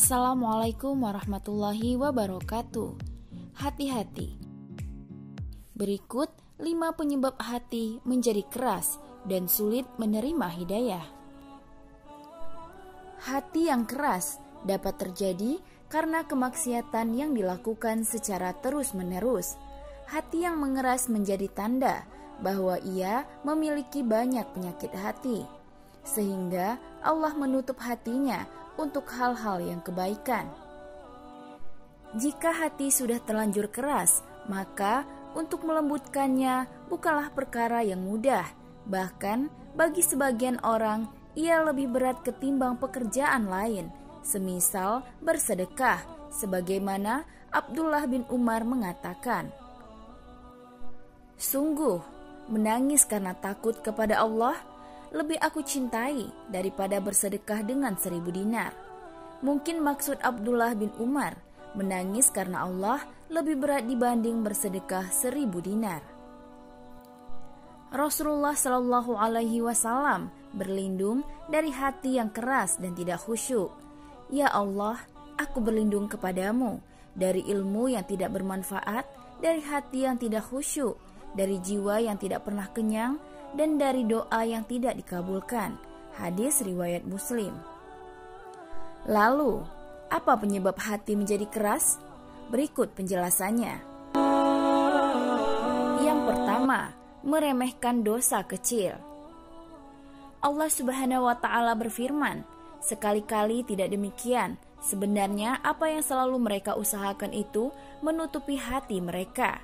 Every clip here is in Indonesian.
Assalamualaikum warahmatullahi wabarakatuh. Hati-hati. Berikut 5 penyebab hati menjadi keras dan sulit menerima hidayah. Hati yang keras dapat terjadi karena kemaksiatan yang dilakukan secara terus-menerus. Hati yang mengeras menjadi tanda bahwa ia memiliki banyak penyakit hati, sehingga Allah menutup hatinya untuk hal-hal yang kebaikan. Jika hati sudah terlanjur keras, maka untuk melembutkannya bukanlah perkara yang mudah. Bahkan bagi sebagian orang, ia lebih berat ketimbang pekerjaan lain, semisal bersedekah, sebagaimana Abdullah bin Umar mengatakan, "Sungguh, menangis karena takut kepada Allah lebih aku cintai daripada bersedekah dengan 1000 dinar. Mungkin maksud Abdullah bin Umar, menangis karena Allah lebih berat dibanding bersedekah 1000 dinar. Rasulullah Shallallahu Alaihi Wasallam berlindung dari hati yang keras dan tidak khusyuk. Ya Allah, aku berlindung kepadamu dari ilmu yang tidak bermanfaat, dari hati yang tidak khusyuk, dari jiwa yang tidak pernah kenyang, dan dari doa yang tidak dikabulkan." Hadis riwayat Muslim. Lalu, apa penyebab hati menjadi keras? Berikut penjelasannya. Yang pertama, meremehkan dosa kecil. Allah Subhanahu wa Ta'ala berfirman, "Sekali-kali tidak demikian. Sebenarnya apa yang selalu mereka usahakan itu menutupi hati mereka."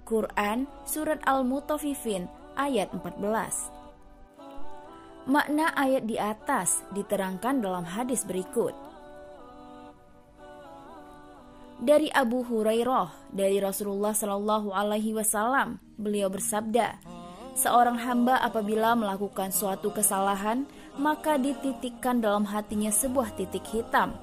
Quran Surat Al-Mutaffifin ayat 14. Makna ayat di atas diterangkan dalam hadis berikut. Dari Abu Hurairah dari Rasulullah Shallallahu Alaihi Wasallam, beliau bersabda, "Seorang hamba apabila melakukan suatu kesalahan, maka dititikkan dalam hatinya sebuah titik hitam.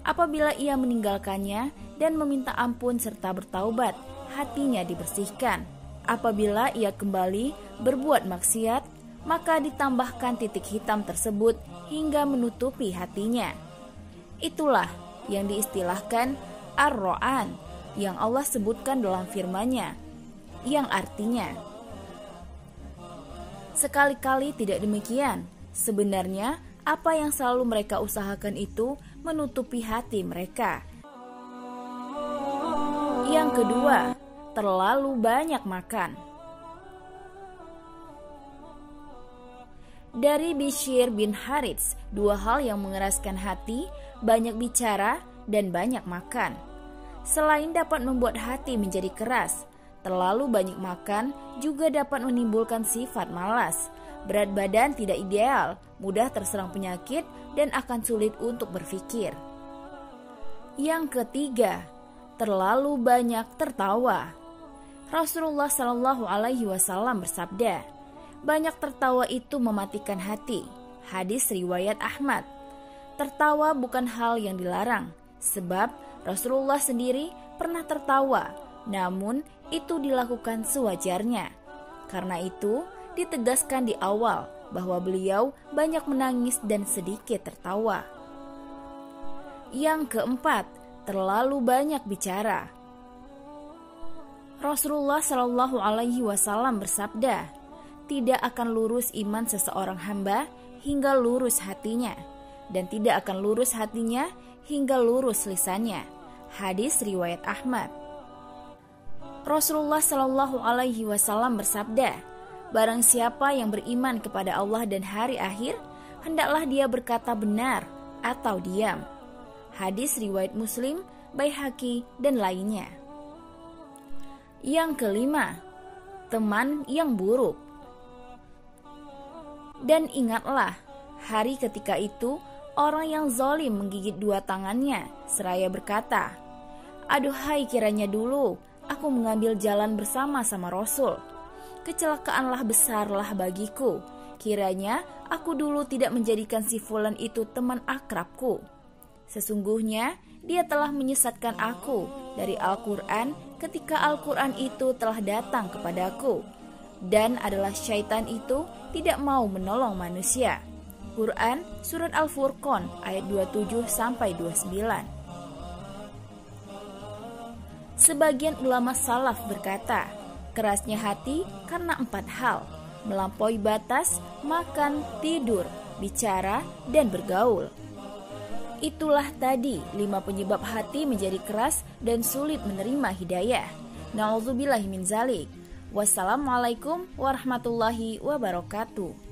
Apabila ia meninggalkannya dan meminta ampun serta bertaubat, hatinya dibersihkan. Apabila ia kembali berbuat maksiat, maka ditambahkan titik hitam tersebut hingga menutupi hatinya." Itulah yang diistilahkan Ar-Ro'an yang Allah sebutkan dalam firman-Nya, yang artinya, sekali-kali tidak demikian. Sebenarnya apa yang selalu mereka usahakan itu menutupi hati mereka. Yang kedua, terlalu banyak makan. Dari Bishr bin Harits, 2 hal yang mengeraskan hati, banyak bicara dan banyak makan. Selain dapat membuat hati menjadi keras, terlalu banyak makan juga dapat menimbulkan sifat malas, berat badan tidak ideal, mudah terserang penyakit, dan akan sulit untuk berpikir. Yang ketiga, terlalu banyak tertawa. Rasulullah Shallallahu Alaihi Wasallam bersabda, "Banyak tertawa itu mematikan hati." Hadis riwayat Ahmad. Tertawa bukan hal yang dilarang, sebab Rasulullah sendiri pernah tertawa, namun itu dilakukan sewajarnya. Karena itu ditegaskan di awal bahwa beliau banyak menangis dan sedikit tertawa. Yang keempat, terlalu banyak bicara. Rasulullah Shallallahu Alaihi Wasallam bersabda, "Tidak akan lurus iman seseorang hamba hingga lurus hatinya, dan tidak akan lurus hatinya hingga lurus lisannya." Hadis riwayat Ahmad. Rasulullah Shallallahu Alaihi Wasallam bersabda, "Barang siapa yang beriman kepada Allah dan hari akhir, hendaklah dia berkata benar atau diam." Hadis riwayat Muslim, Baihaqi, dan lainnya. Yang kelima, teman yang buruk. Dan ingatlah, hari ketika itu orang yang zalim menggigit 2 tangannya seraya berkata, "Aduhai, kiranya dulu aku mengambil jalan bersama-sama Rasul. Kecelakaanlah besarlah bagiku. Kiranya aku dulu tidak menjadikan si fulan itu teman akrabku. Sesungguhnya dia telah menyesatkan aku dari Al-Quran ketika Al-Quran itu telah datang kepadaku, dan adalah syaitan itu tidak mau menolong manusia." Quran Surat Al-Furqan ayat 27-29. Sebagian ulama salaf berkata, kerasnya hati karena 4 hal: melampaui batas, makan, tidur, bicara, dan bergaul. Itulah tadi 5 penyebab hati menjadi keras dan sulit menerima hidayah. Na'udzubillahi min zalik. Wassalamualaikum warahmatullahi wabarakatuh.